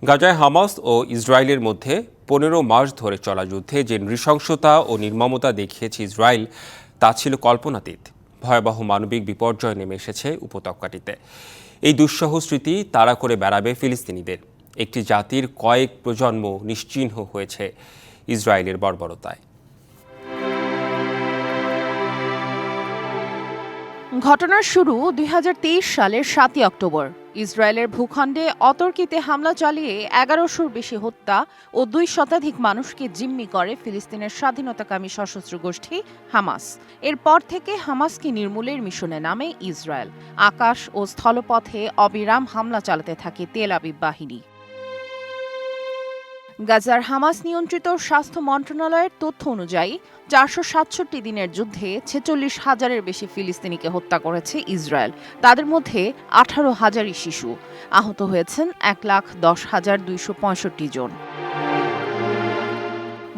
গাজায় হামাস ও ইসরায়েলের মধ্যে ১৫ মাস ধরে চলা যুদ্ধে যে নৃশংসতা ও নির্মমতা দেখিয়েছে ইসরায়েল, তা ছিল কল্পনাতীত। ভয়াবহ মানবিক বিপর্যয় নেমে এসেছে উপত্যকাটিতে। এই দুঃসহ স্মৃতি তাড়া করে বেড়াবে ফিলিস্তিনিদের। একটি জাতির কয়েক প্রজন্ম নিশ্চিহ্ন হয়েছে ইসরায়েলের বর্বরতায়। ঘটনার শুরু ২০২৩ সালের ৭ই অক্টোবর। ইসরায়েলের ভূখণ্ডে অতর্কিতে হামলা চালিয়ে ১১০০-র বেশি হত্যা ও ২ শতাধিক মানুষকে জিম্মি করে ফিলিস্তিনের স্বাধীনতাকামী সশস্ত্র গোষ্ঠী হামাস। এরপর থেকে হামাসকে নির্মূলের মিশনে নামে ইসরায়েল। আকাশ ও স্থলপথে অবিরাম হামলা চালাতে থাকে তেল আবিব বাহিনী। গাজার হামাস নিয়ন্ত্রিত স্বাস্থ্য মন্ত্রণালয়ের তথ্য অনুযায়ী ৪৬৭ দিনের যুদ্ধে ৪৬,০০০-এর বেশি ফিলিস্তিনিকে হত্যা করেছে ইসরায়েল। তাদের মধ্যে ১৮,০০০-ই শিশু। আহত হয়েছেন ১,১০,২৬৫ জন।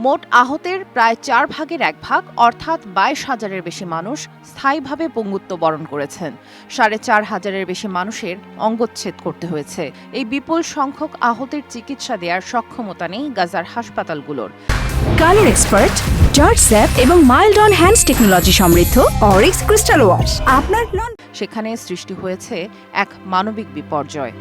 মোট আহতের প্রায় ৪ ভাগের ১ ভাগ অর্থাৎ ২২,০০০-এর বেশি মানুষ স্থায়ীভাবে পঙ্গুত্ব বরণ করেছেন। ৪,৫০০-এর বেশি মানুষের অঙ্গচ্ছেদ করতে হয়েছে। এই বিপুল সংখ্যক আহতের চিকিৎসা দেওয়ার সক্ষমতা নেই গাজার হাসপাতালগুলোর। কালার এক্সপার্ট, জর্জ স্যাপ এবং মাইল্ড অন হ্যান্ডস টেকনোলজি সমৃদ্ধ অরিক্স ক্রিস্টাল ওয়াশ আপনার সেখানে সৃষ্টি হয়েছে এক মানবিক বিপর্যয়।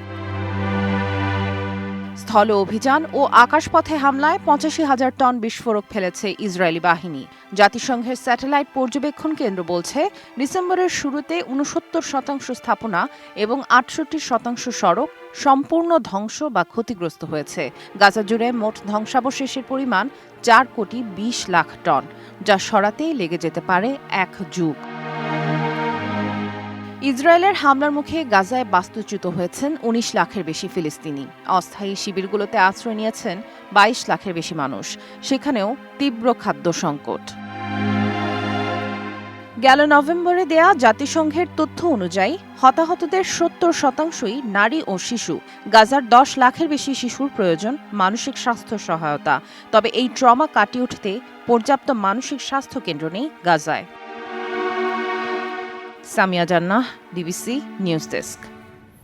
স্থল অভিযান ও আকাশপথে হামলায় ৮৫,০০০ টন বিস্ফোরক ফেলেছে ইসরায়েলি বাহিনী। জাতিসংঘের স্যাটেলাইট পর্যবেক্ষণ কেন্দ্র বলছে, ডিসেম্বরের শুরুতে ৬৯% স্থাপনা এবং ৬৮% সড়ক সম্পূর্ণ ধ্বংস বা ক্ষতিগ্রস্ত হয়েছে। গাজা জুড়ে মোট ধ্বংসাবশেষের পরিমাণ ৪,২০,০০,০০০ টন, যা সরাতেই লেগে যেতে পারে ১ যুগ। ইসরায়েলের হামলার মুখে গাজায় বাস্তুচ্যুত হয়েছেন ১৯ লাখের বেশি ফিলিস্তিনি। অস্থায়ী শিবিরগুলোতে আশ্রয় নিয়েছেন ২২ লাখের বেশি মানুষ। সেখানেও তীব্র খাদ্য সংকট। গেল নভেম্বরে দেয়া জাতিসংঘের তথ্য অনুযায়ী হতাহতদের ৭০%ই নারী ও শিশু। গাজার ১০ লাখের বেশি শিশুর প্রয়োজন মানসিক স্বাস্থ্য সহায়তা। তবে এই ট্রমা কাটিয়ে উঠতে পর্যাপ্ত মানসিক স্বাস্থ্য কেন্দ্র নেই গাজায়। সামিয়া জান্নাহ, ডিবিসি নিউজ ডেস্ক।